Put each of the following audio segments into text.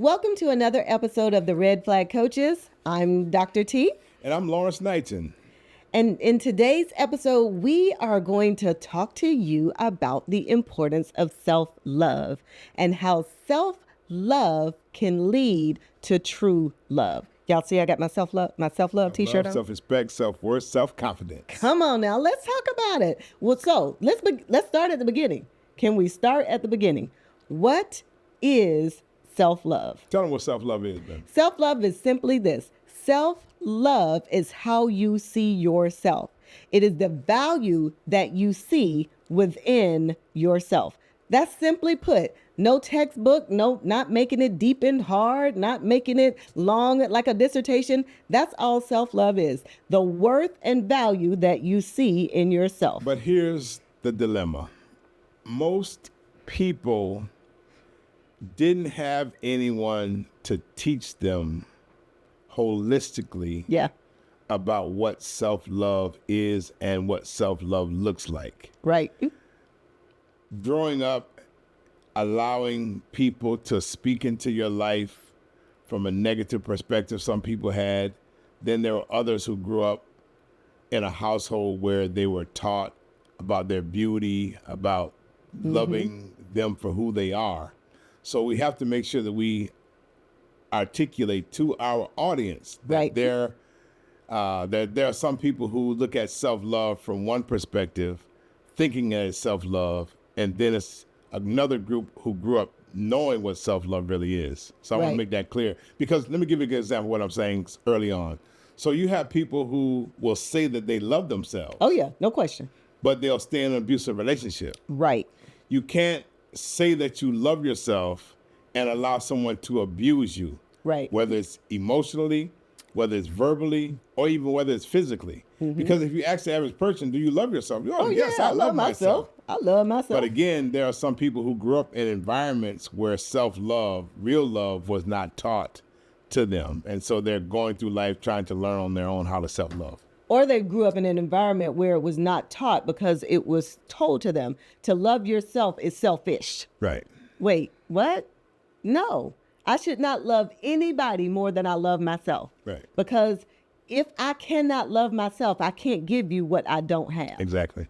Welcome to another episode of the Red Flag Coaches. I'm Dr. T. And I'm Lawrence Knighton. And in today's episode, we are going to talk to you about the importance of self-love and how self-love can lead to true love. Y'all see I got my self-love t-shirt on? Self-respect, self-worth, self-confidence. Come on now, let's talk about it. Well, so let's start at the beginning. Can we start at the beginning? What is self-love? Tell them what self-love is, then. Self-love is simply this. Self-love is how you see yourself. It is the value that you see within yourself. That's simply put. No textbook, not making it deep and hard, not making it long like a dissertation. That's all self-love is. The worth and value that you see in yourself. But here's the dilemma. Most people didn't have anyone to teach them holistically about what self-love is and what self-love looks like. Right. Growing up, allowing people to speak into your life from a negative perspective some people had. Then there were others who grew up in a household where they were taught about their beauty, about loving them for who they are. So we have to make sure that we articulate to our audience that there are some people who look at self-love from one perspective, thinking as self-love, and then it's another group who grew up knowing what self-love really is. So I want to make that clear. Because let me give you a good example of what I'm saying early on. So you have people who will say that they love themselves. Oh, yeah, no question. But they'll stay in an abusive relationship. Right. You can't say that you love yourself and allow someone to abuse you. Right. Whether it's emotionally, whether it's verbally, or even whether it's physically. Because if you ask the average person, do you love yourself? Oh, yes, I love myself. I love myself. But again, there are some people who grew up in environments where self-love, real love, was not taught to them. And so they're going through life trying to learn on their own how to self-love. Or they grew up in an environment where it was not taught because it was told to them to love yourself is selfish. Right. Wait, what? No, I should not love anybody more than I love myself. Right. Because if I cannot love myself, I can't give you what I don't have. Exactly.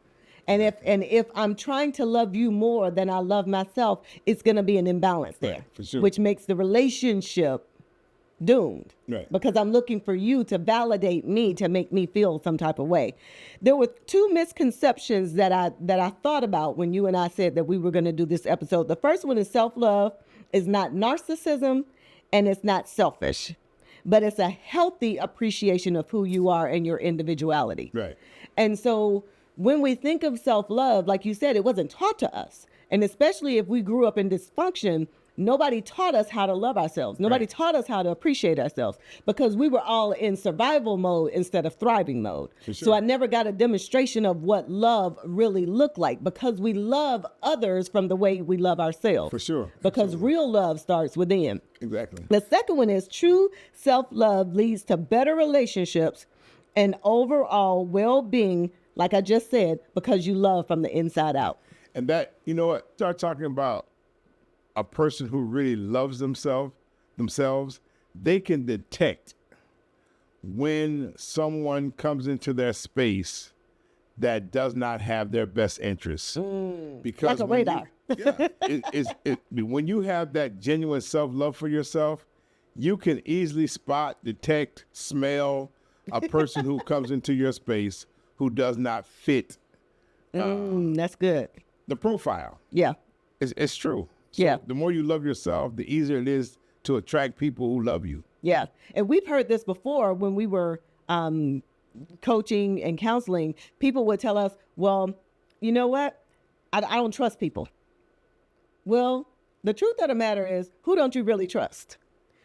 And if I'm trying to love you more than I love myself, it's going to be an imbalance there, Right, for sure. which makes the relationship doomed. Right. Because I'm looking for you to validate me, to make me feel some type of way. There were two misconceptions that I thought about when you and I said that we were going to do this episode. The first one is self-love is not narcissism and it's not selfish, but it's a healthy appreciation of who you are and your individuality. Right. And so when we think of self-love, like you said, it wasn't taught to us. And especially if we grew up in dysfunction, nobody taught us how to love ourselves. Nobody taught us how to appreciate ourselves because we were all in survival mode instead of thriving mode. For sure. So I never got a demonstration of what love really looked like because we love others from the way we love ourselves. For sure. Because real love starts within. Exactly. The second one is true self-love leads to better relationships and overall well-being, like I just said, because you love from the inside out. And that, you know what, start talking about a person who really loves themselves, they can detect when someone comes into their space that does not have their best interests. Because like a radar. When you have that genuine self-love for yourself, you can easily spot, detect, smell a person who comes into your space who does not fit That's good. the profile. Yeah. It's true. So Yeah. the more you love yourself, the easier it is to attract people who love you. Yeah. And we've heard this before when we were coaching and counseling. People would tell us, well, you know what? I don't trust people. Well, the truth of the matter is, who don't you really trust?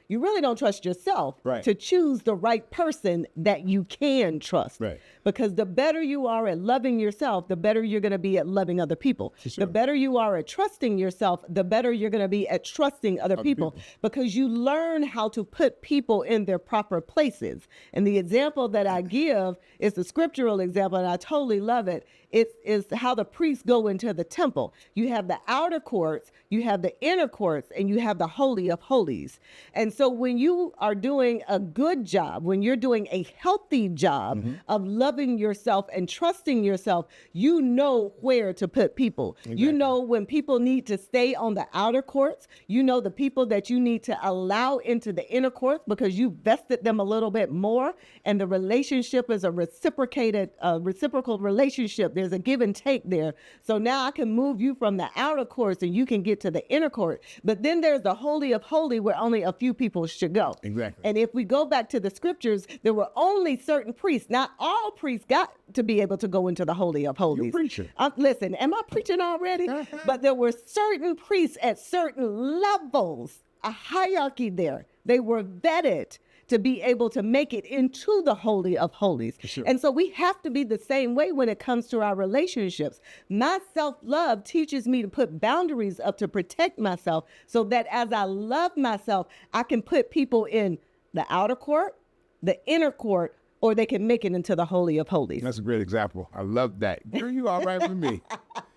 you really don't trust yourself Right. to choose the right person that you can trust. Right. Because the better you are at loving yourself, the better you're going to be at loving other people. sure. The better you are at trusting yourself, the better you're going to be at trusting other people. Because you learn how to put people in their proper places. And the example that I give is the scriptural example, and I totally love it. It is how the priests go into the temple. You have the outer courts, you have the inner courts, and you have the Holy of Holies. And so when you are doing a good job, when you're doing a healthy job of loving yourself and trusting yourself, you know where to put people. You know when people need to stay on the outer courts. You know the people that you need to allow into the inner courts because you vested them a little bit more. And the relationship is a reciprocal relationship. There's a give and take there. So now I can move you from the outer courts and you can get to the inner court. But then there's the Holy of Holies where only a few people should go. Exactly. And if we go back to the scriptures, there were only certain priests. Not all priests got to be able to go into the Holy of Holies. You're preaching. Listen, am I preaching already? But there were certain priests at certain levels, a hierarchy there. They were vetted to be able to make it into the Holy of Holies. Sure. And so we have to be the same way when it comes to our relationships. My self-love teaches me to put boundaries up to protect myself so that as I love myself, I can put people in the outer court, the inner court, or they can make it into the Holy of Holies. That's a great example. I love that. Girl, you all right with me.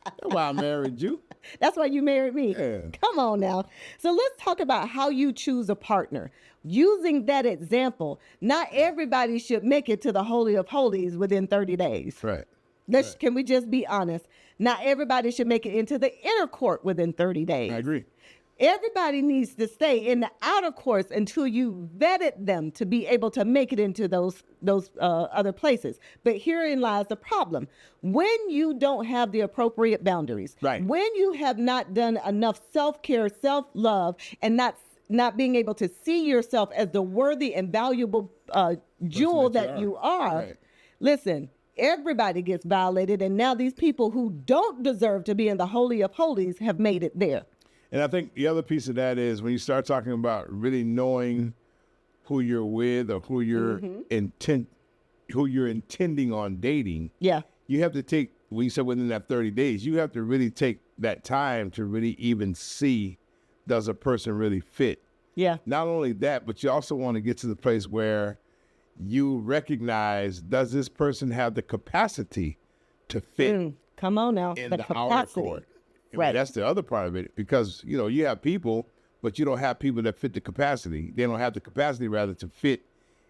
That's why I married you. That's why you married me. Yeah. Come on now. So let's talk about how you choose a partner. Using that example, not everybody should make it to the Holy of Holies within 30 days. Right. Can we just be honest? Not everybody should make it into the inner court within 30 days. I agree. Everybody needs to stay in the outer courts until you vetted them to be able to make it into those other places. But herein lies the problem. When you don't have the appropriate boundaries, Right. when you have not done enough self-care, self-love, and not being able to see yourself as the worthy and valuable jewel that you are, Right. listen, everybody gets violated. And now these people who don't deserve to be in the Holy of Holies have made it there. And I think the other piece of that is when you start talking about really knowing who you're with or who you're intending on dating, Yeah. you have to take, when you said within that 30 days, you have to really take that time to really even see, does a person really fit? Yeah. Not only that, but you also want to get to the place where you recognize, does this person have the capacity to fit Come on now. in The the outer capacity. court? I mean, Right. that's the other part of it, because, you know, you have people, but you don't have people that fit the capacity. They don't have the capacity, rather, to fit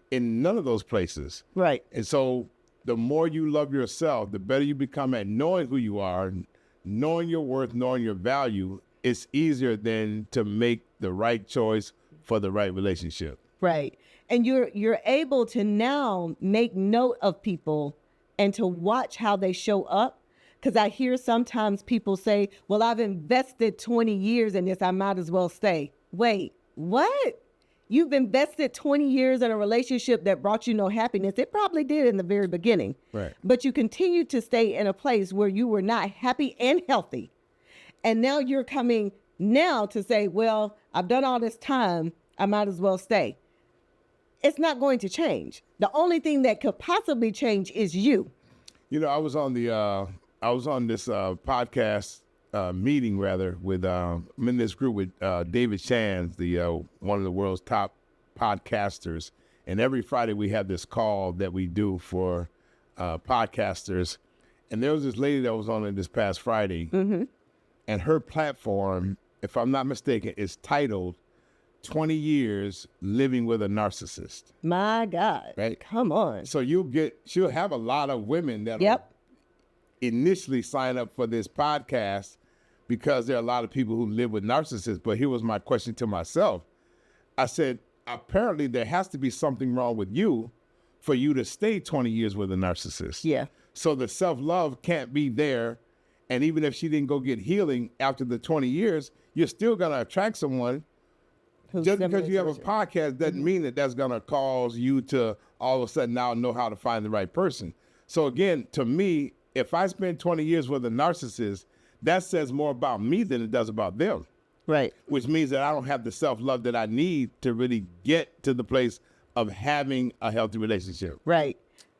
in none of those places. Right. And so the more you love yourself, the better you become at knowing who you are, knowing your worth, knowing your value. It's easier then to make the right choice for the right relationship. Right. And you're able to now make note of people and to watch how they show up. Because I hear sometimes people say, well, I've invested 20 years in this, I might as well stay. Wait, what? You've invested 20 years in a relationship that brought you no happiness. It probably did in the very beginning. Right. But you continued to stay in a place where you were not happy and healthy. And now you're coming now to say, well, I've done all this time, I might as well stay. It's not going to change. The only thing that could possibly change is you. You know, I was on this podcast meeting with I'm in this group with David Shands, the one of the world's top podcasters, and every Friday we have this call that we do for podcasters. And there was this lady that was on it this past Friday, and her platform, if I'm not mistaken, is titled 20 Years Living with a Narcissist. My God. Right. Come on. So she'll have a lot of women that initially sign up for this podcast because there are a lot of people who live with narcissists. But here was my question to myself. I said, apparently there has to be something wrong with you for you to stay 20 years with a narcissist. Yeah. So the self-love can't be there. And even if she didn't go get healing after the 20 years, you're still going to attract someone. Just because you have a podcast doesn't mean that that's going to cause you to all of a sudden now know how to find the right person. So again, to me, if I spend 20 years with a narcissist, that says more about me than it does about them. Right. which means that I don't have the self-love that I need to really get to the place of having a healthy relationship. Right.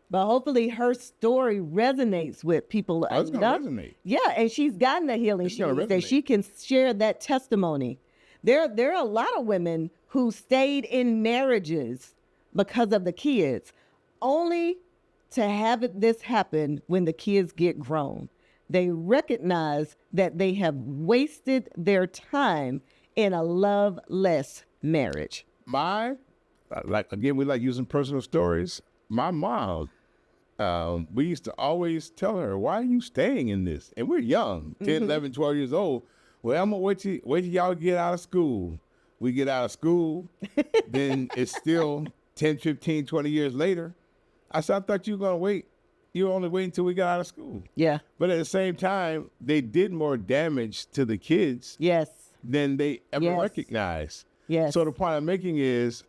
But hopefully her story resonates with people Oh, it's gonna enough. resonate. Yeah, and she's gotten the healing It's gonna she's that resonate. she can share that testimony. There are a lot of women who stayed in marriages because of the kids, only to have this happen when the kids get grown. They recognize that they have wasted their time in a loveless marriage. Again, we like using personal stories. My mom, we used to always tell her, why are you staying in this? And we're young, 10, 11, 12 years old. Well, I'm going to wait till y'all get out of school. We get out of school, then it's still 10, 15, 20 years later. I said, I thought you were going to wait. You were only waiting until we got out of school. Yeah. But at the same time, they did more damage to the kids Yes. than they ever Yes. recognized. Yes. So the point I'm making is,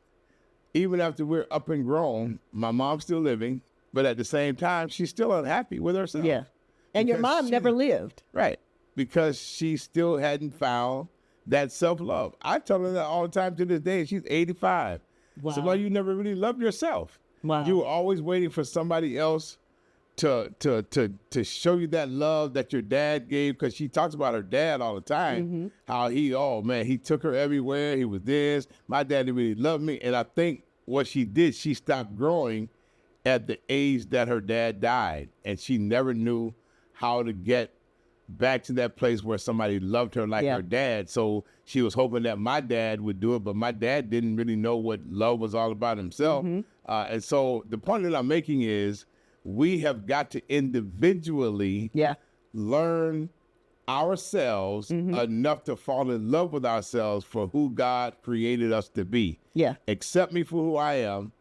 even after we're up and grown, my mom's still living, but at the same time, she's still unhappy with herself. Yeah. And your Because mom never lived. Right. Because she still hadn't found that self-love. I tell her that all the time to this day. She's 85. Wow. So, you never really loved yourself. Wow. You were always waiting for somebody else to show you that love that your dad gave, because she talks about her dad all the time, how he took her everywhere. He was this. My dad didn't really love me. And I think what she did, she stopped growing at the age that her dad died. And she never knew how to get back to that place where somebody loved her like her dad. So she was hoping that my dad would do it, but my dad didn't really know what love was all about himself. And so the point that I'm making is, we have got to individually learn ourselves enough to fall in love with ourselves for who God created us to be. Yeah. Accept me for who I am.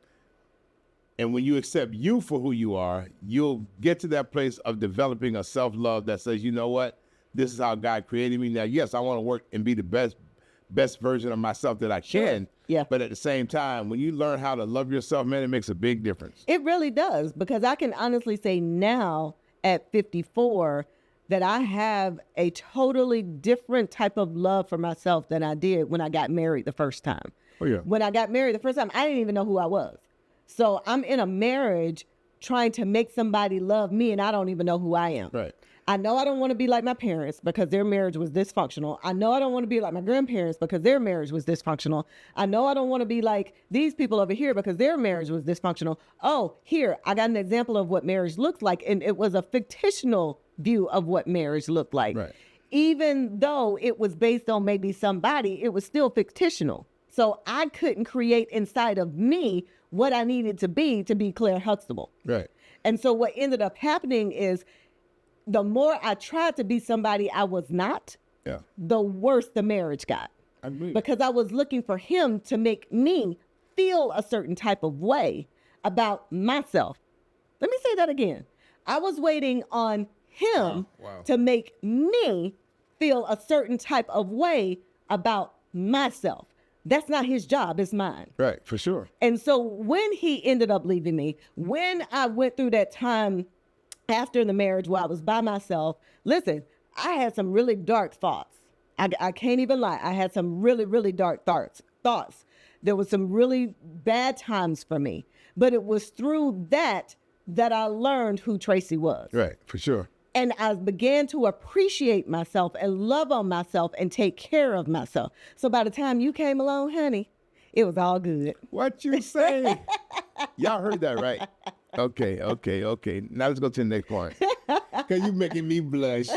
And when you accept you for who you are, you'll get to that place of developing a self-love that says, you know what? This is how God created me. Now, yes, I want to work and be the best version of myself that I can. Yeah. But at the same time, when you learn how to love yourself, man, it makes a big difference. It really does, because I can honestly say now at 54 that I have a totally different type of love for myself than I did when I got married the first time. Oh, yeah. When I got married the first time, I didn't even know who I was. So I'm in a marriage trying to make somebody love me, and I don't even know who I am. Right. I know I don't want to be like my parents because their marriage was dysfunctional. I know I don't want to be like my grandparents because their marriage was dysfunctional. I know I don't want to be like these people over here because their marriage was dysfunctional. Oh, here, I got an example of what marriage looks like, and it was a fictional view of what marriage looked like. Right. Even though it was based on maybe somebody, it was still fictional. So I couldn't create inside of me what I needed to be Claire Huxtable. Right. And so what ended up happening is, the more I tried to be somebody I was not, the worse the marriage got. I agree. Because I was looking for him to make me feel a certain type of way about myself. Let me say that again. I was waiting on him to make me feel a certain type of way about myself. That's not his job, it's mine. Right, for sure. And so when he ended up leaving me, when I went through that time after the marriage where I was by myself, listen, I had some really dark thoughts. I can't even lie. I had some really, really dark thoughts. There was some really bad times for me. But it was through that I learned who Tracy was. Right, for sure. And I began to appreciate myself and love on myself and take care of myself. So by the time you came along, honey, it was all good. What you say? Y'all heard that, right? Okay. Now let's go to the next point. Because you're making me blush.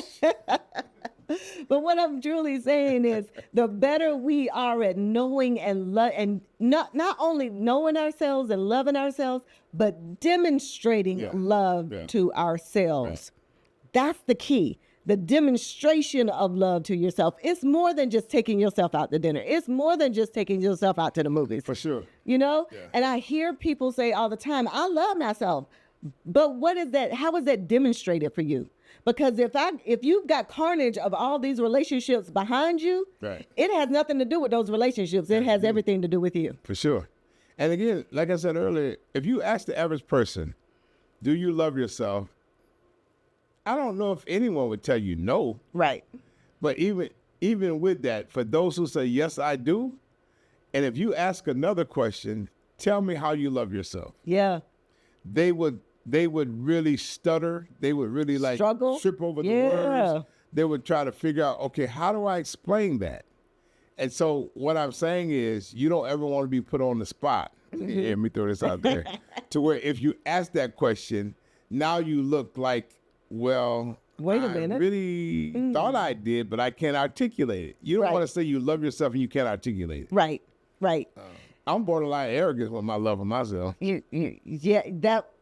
But what I'm truly saying is, the better we are at knowing and not only knowing ourselves and loving ourselves, but demonstrating love to ourselves. Right. That's the key. The demonstration of love to yourself. It's more than just taking yourself out to dinner. It's more than just taking yourself out to the movies. For sure. You know? Yeah. And I hear people say all the time, I love myself. But what is that? How is that demonstrated for you? Because if you've got carnage of all these relationships behind you, Right. it has nothing to do with those relationships. It has everything to do with you. For sure. And again, like I said earlier, if you ask the average person, do you love yourself? I don't know if anyone would tell you no. Right. But even even with that, for those who say, yes, I do, and if you ask another question, tell me how you love yourself. Yeah. They would really stutter. They would really like Struggle. trip over the Yeah. words. They would try to figure out, okay, how do I explain that? And so what I'm saying is you don't ever want to be put on the spot. Yeah, let me throw this out there. To where if you ask that question, now you look like, well, Wait a I minute. really thought I did, but I can't articulate it. You don't Right. want to say you love yourself and you can't articulate it. Right. Right. I'm borderline arrogant with my love of myself.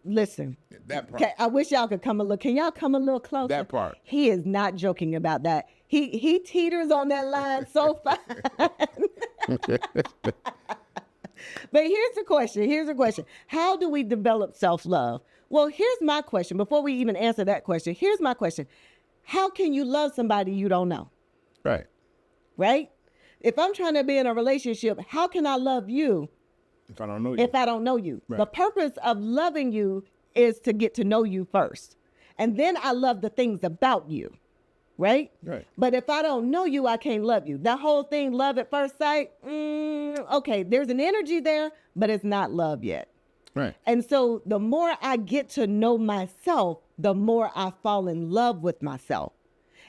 Listen. That part. Okay, I wish y'all could come a little. Can y'all come a little closer? That part. He is not joking about that. He teeters on that line so fine. But here's the question. How do we develop self-love? Well, here's my question. Before we even answer that question, here's my question. How can you love somebody you don't know? Right. Right? If I'm trying to be in a relationship, how can I love you If I don't know you. if I don't know you? Right. The purpose of loving you is to get to know you first. And then I love the things about you. Right? Right. But if I don't know you, I can't love you. That whole thing, love at first sight, okay, there's an energy there, but it's not love yet. Right. And so the more I get to know myself, the more I fall in love with myself.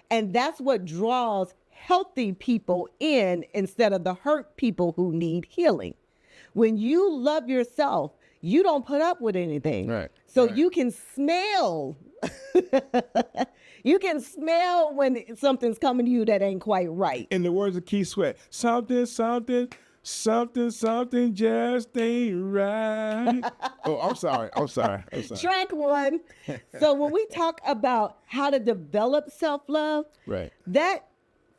And that's what draws healthy people in instead of the hurt people who need healing. When you love yourself, you don't put up with anything. Right. So Right. you can smell. You can smell when something's coming to you that ain't quite right. In the words of Keith Sweat, something just ain't right. Oh, I'm sorry. Track one. So when we talk about how to develop self-love, Right. that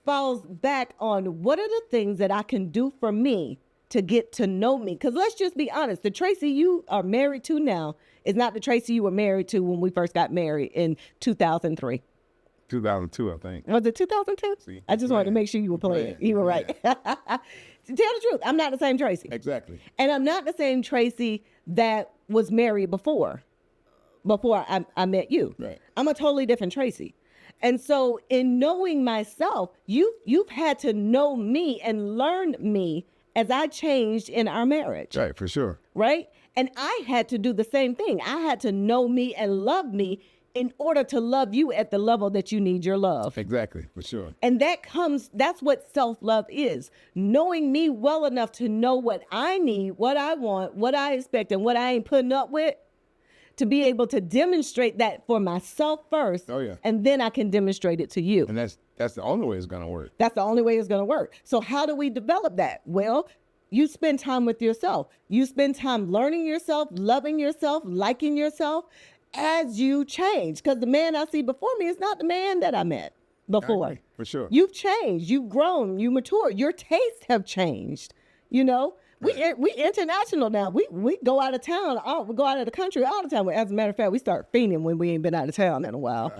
falls back on what are the things that I can do for me to get to know me. Because let's just be honest, the Tracy you are married to now is not the Tracy you were married to when we first got married in 2003. 2002, I think. Was it 2002? See, I just wanted to playing. make sure you were playing. Playing. You were right. Tell the truth, I'm not the same Tracy. Exactly. And I'm not the same Tracy that was married before I met you. Right. I'm a totally different Tracy. And so in knowing myself, you've had to know me and learn me as I changed in our marriage. Right, for sure. Right? And I had to do the same thing. I had to know me and love me in order to love you at the level that you need your love. Exactly, for sure. And that's what self-love is. Knowing me well enough to know what I need, what I want, what I expect, and what I ain't putting up with, to be able to demonstrate that for myself first. Oh, yeah. And then I can demonstrate it to you. And that's the only way it's gonna work. That's the only way it's going to work. So how do we develop that? Well, you spend time with yourself. You spend time learning yourself, loving yourself, liking yourself as you change. Because the man I see before me is not the man that I met before. I agree, for sure. You've changed. You've grown. You matured. Your tastes have changed. You know, we international now. We go out of town. We go out of the country all the time. As a matter of fact, we start fiending when we ain't been out of town in a while.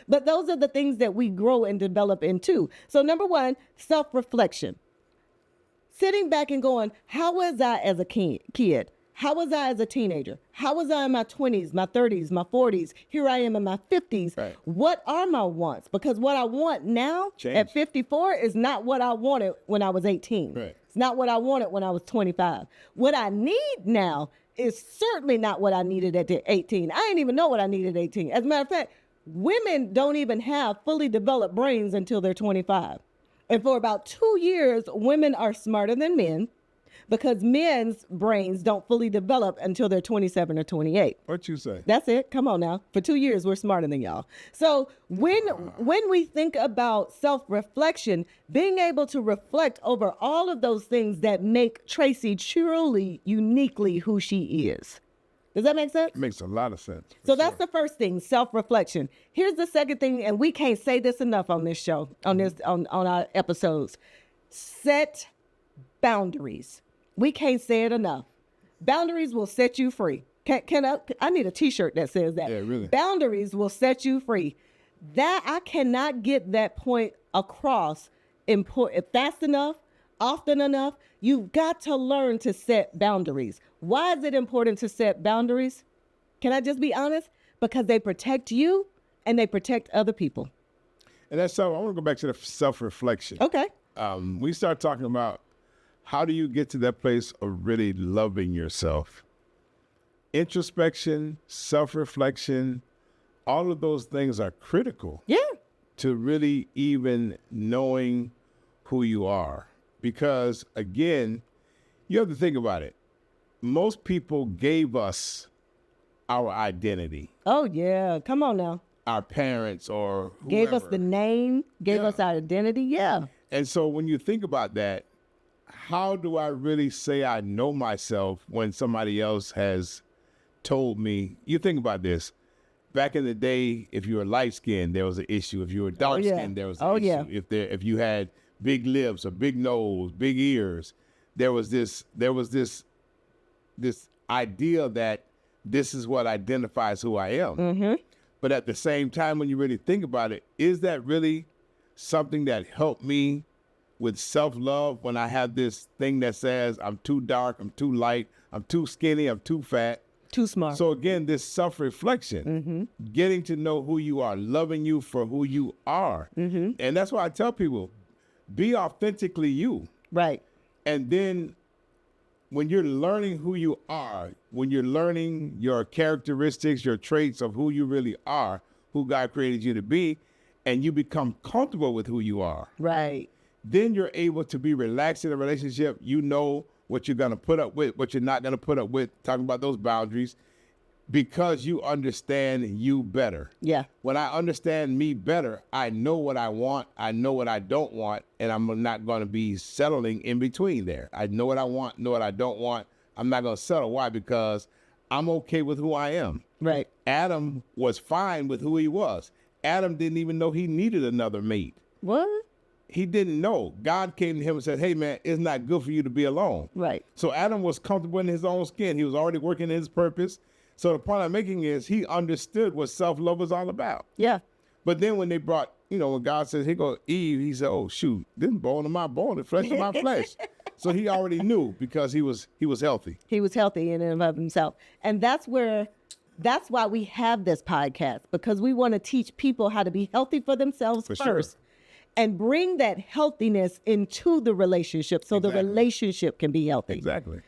But those are the things that we grow and develop into. So number one, self-reflection. Sitting back and going, how was I as a kid? How was I as a teenager? How was I in my 20s, my 30s, my 40s? Here I am in my 50s. Right. What are my wants? Because what I want now Change. at 54 is not what I wanted when I was 18. Right. It's not what I wanted when I was 25. What I need now is certainly not what I needed at 18. I didn't even know what I needed at 18. As a matter of fact, women don't even have fully developed brains until they're 25. And for about 2 years, women are smarter than men because men's brains don't fully develop until they're 27 or 28. What you say? That's it. Come on now. For 2 years, we're smarter than y'all. So when we think about self-reflection, being able to reflect over all of those things that make Tracy truly, uniquely who she is. Does that make sense? It makes a lot of sense. So that's the first thing, self-reflection. Here's the second thing, and we can't say this enough on this show, on our episodes. Set boundaries. We can't say it enough. Boundaries will set you free. I need a t-shirt that says that. Yeah, really. Boundaries will set you free. That I cannot get that point across fast enough, often enough. You've got to learn to set boundaries. Why is it important to set boundaries? Can I just be honest? Because they protect you and they protect other people. And that's so I want to go back to the self-reflection. Okay. We start talking about how do you get to that place of really loving yourself? Introspection, self-reflection, all of those things are critical. Yeah. To really even knowing who you are. Because again, you have to think about it. Most people gave us our identity. Oh, yeah. Come on now. Our parents or whoever. Gave us the name, gave Yeah. us our identity. Yeah. And so when you think about that, how do I really say I know myself when somebody else has told me? You think about this. Back in the day, if you were light-skinned, there was an issue. If you were dark-skinned, there was an issue. Yeah. If you had big lips, a big nose, big ears, there was this idea that this is what identifies who I am. Mm-hmm. But at the same time, when you really think about it, is that really something that helped me with self-love when I have this thing that says I'm too dark, I'm too light, I'm too skinny, I'm too fat? Too smart. So again, this self-reflection, getting to know who you are, loving you for who you are. And that's why I tell people, be authentically you. Right. And then when you're learning who you are, when you're learning your characteristics, your traits of who you really are, who God created you to be, and you become comfortable with who you are, Right. then you're able to be relaxed in a relationship. You know what you're going to put up with, what you're not going to put up with, talking about those boundaries, because you understand you better. Yeah. When I understand me better, I know what I want, I know what I don't want, and I'm not going to be settling in between there. I know what I want, know what I don't want. I'm not going to settle. Why? Because I'm okay with who I am. Right. Adam was fine with who he was. Adam didn't even know he needed another mate. What? He didn't know. God came to him and said, hey, man, it's not good for you to be alone. Right. So Adam was comfortable in his own skin. He was already working in his purpose. So the point I'm making is he understood what self-love was all about. Yeah. But then when they brought, when God says, here go Eve, he said, oh, shoot, this bone of my bone and flesh of my flesh. So he already knew because he was healthy. He was healthy in and of himself. And that's why we have this podcast, because we want to teach people how to be healthy for themselves For first. sure. And bring that healthiness into the relationship so the Exactly. relationship can be healthy. Exactly.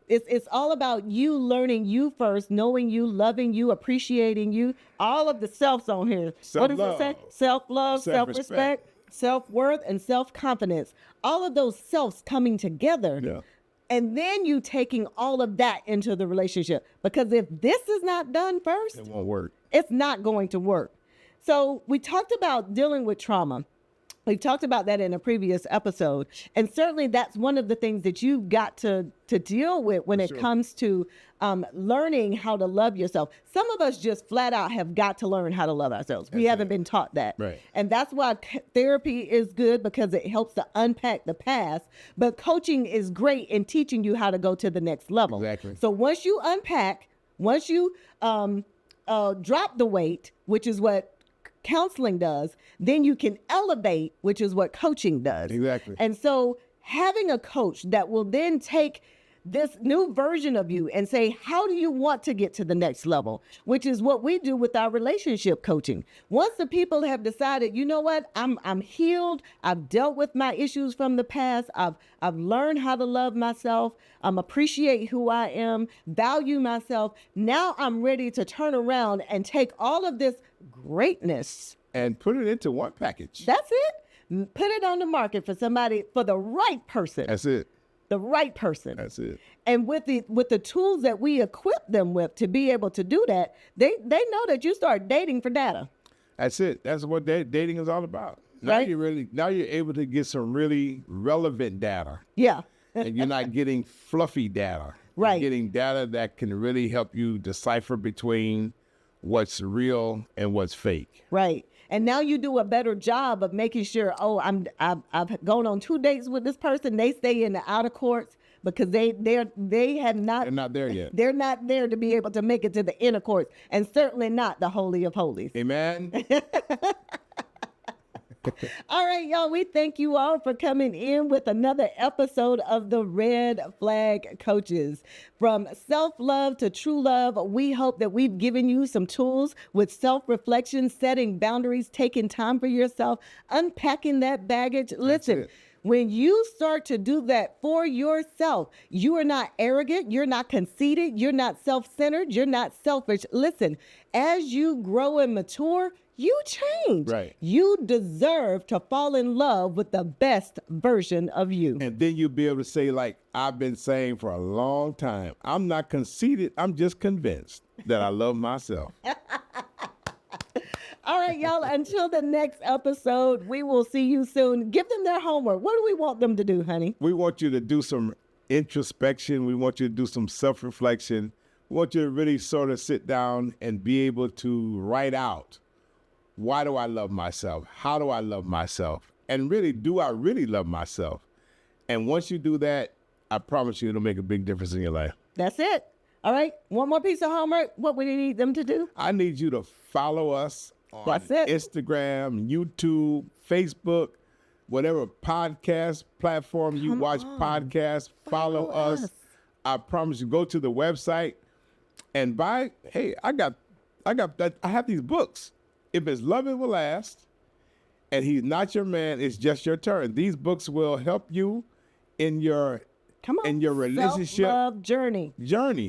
It's all about you learning you first, knowing you, loving you, appreciating you. All of the selves on here. What does it say? Self-love, self-respect, self-worth, and self-confidence. All of those selves coming together. Yeah. And then you taking all of that into the relationship. Because if this is not done first, It won't work. it's not going to work. So we talked about dealing with trauma. We've talked about that in a previous episode. And certainly that's one of the things that you've got to deal with when it comes to learning how to love yourself. Some of us just flat out have got to learn how to love ourselves. We haven't been taught that. Right. And that's why therapy is good, because it helps to unpack the past. But coaching is great in teaching you how to go to the next level. Exactly. So once you unpack, once you drop the weight, which is what counseling does, then you can elevate, which is what coaching does. Exactly. And so having a coach that will then take this new version of you and say, how do you want to get to the next level? Which is what we do with our relationship coaching. Once the people have decided, you know what, I'm healed, I've dealt with my issues from the past, I've learned how to love myself, appreciate who I am, value myself. Now I'm ready to turn around and take all of this greatness And put it into one package. That's it. Put it on the market for somebody, for the right person. That's it. The right person. That's it. And with the tools that we equip them with to be able to do that, they know that you start dating for data. That's it. That's what dating is all about. Now Right. you're able to get some really relevant data. Yeah. And you're not getting fluffy data. Right. You're getting data that can really help you decipher between what's real and what's fake. Right. And now you do a better job of making sure, I've gone on 2 dates with this person. They stay in the outer courts because they have not. They're not there yet. They're not there to be able to make it to the inner courts, and certainly not the Holy of Holies. Amen. All right, y'all, we thank you all for coming in with another episode of the Red Flag Coaches. From self-love to true love, we hope that we've given you some tools with self-reflection, setting boundaries, taking time for yourself, unpacking that baggage. Listen. it. When you start to do that for yourself, you are not arrogant, you're not conceited, you're not self-centered, you're not selfish. Listen, as you grow and mature, you change. Right. You deserve to fall in love with the best version of you. And then you'll be able to say, like I've been saying for a long time, I'm not conceited, I'm just convinced that I love myself. All right, y'all, until the next episode, we will see you soon. Give them their homework. What do we want them to do, honey? We want you to do some introspection. We want you to do some self-reflection. We want you to really sort of sit down and be able to write out, why do I love myself? How do I love myself? And really, do I really love myself? And once you do that, I promise you it'll make a big difference in your life. That's it. All right, one more piece of homework. What would you need them to do? I need you to follow us on That's it. Instagram, YouTube, Facebook, whatever podcast platform you watch podcasts, follow us. I promise you, go to the website and buy. Hey, I have these books. If it's Love It Will Last and He's Not Your Man, It's Just Your Turn. These books will help you in your relationship self-love journey.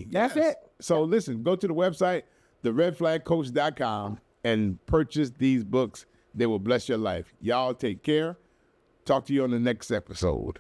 That's it. So listen, go to the website, theredflagcoach.com, and purchase these books. They will bless your life. Y'all take care. Talk to you on the next episode.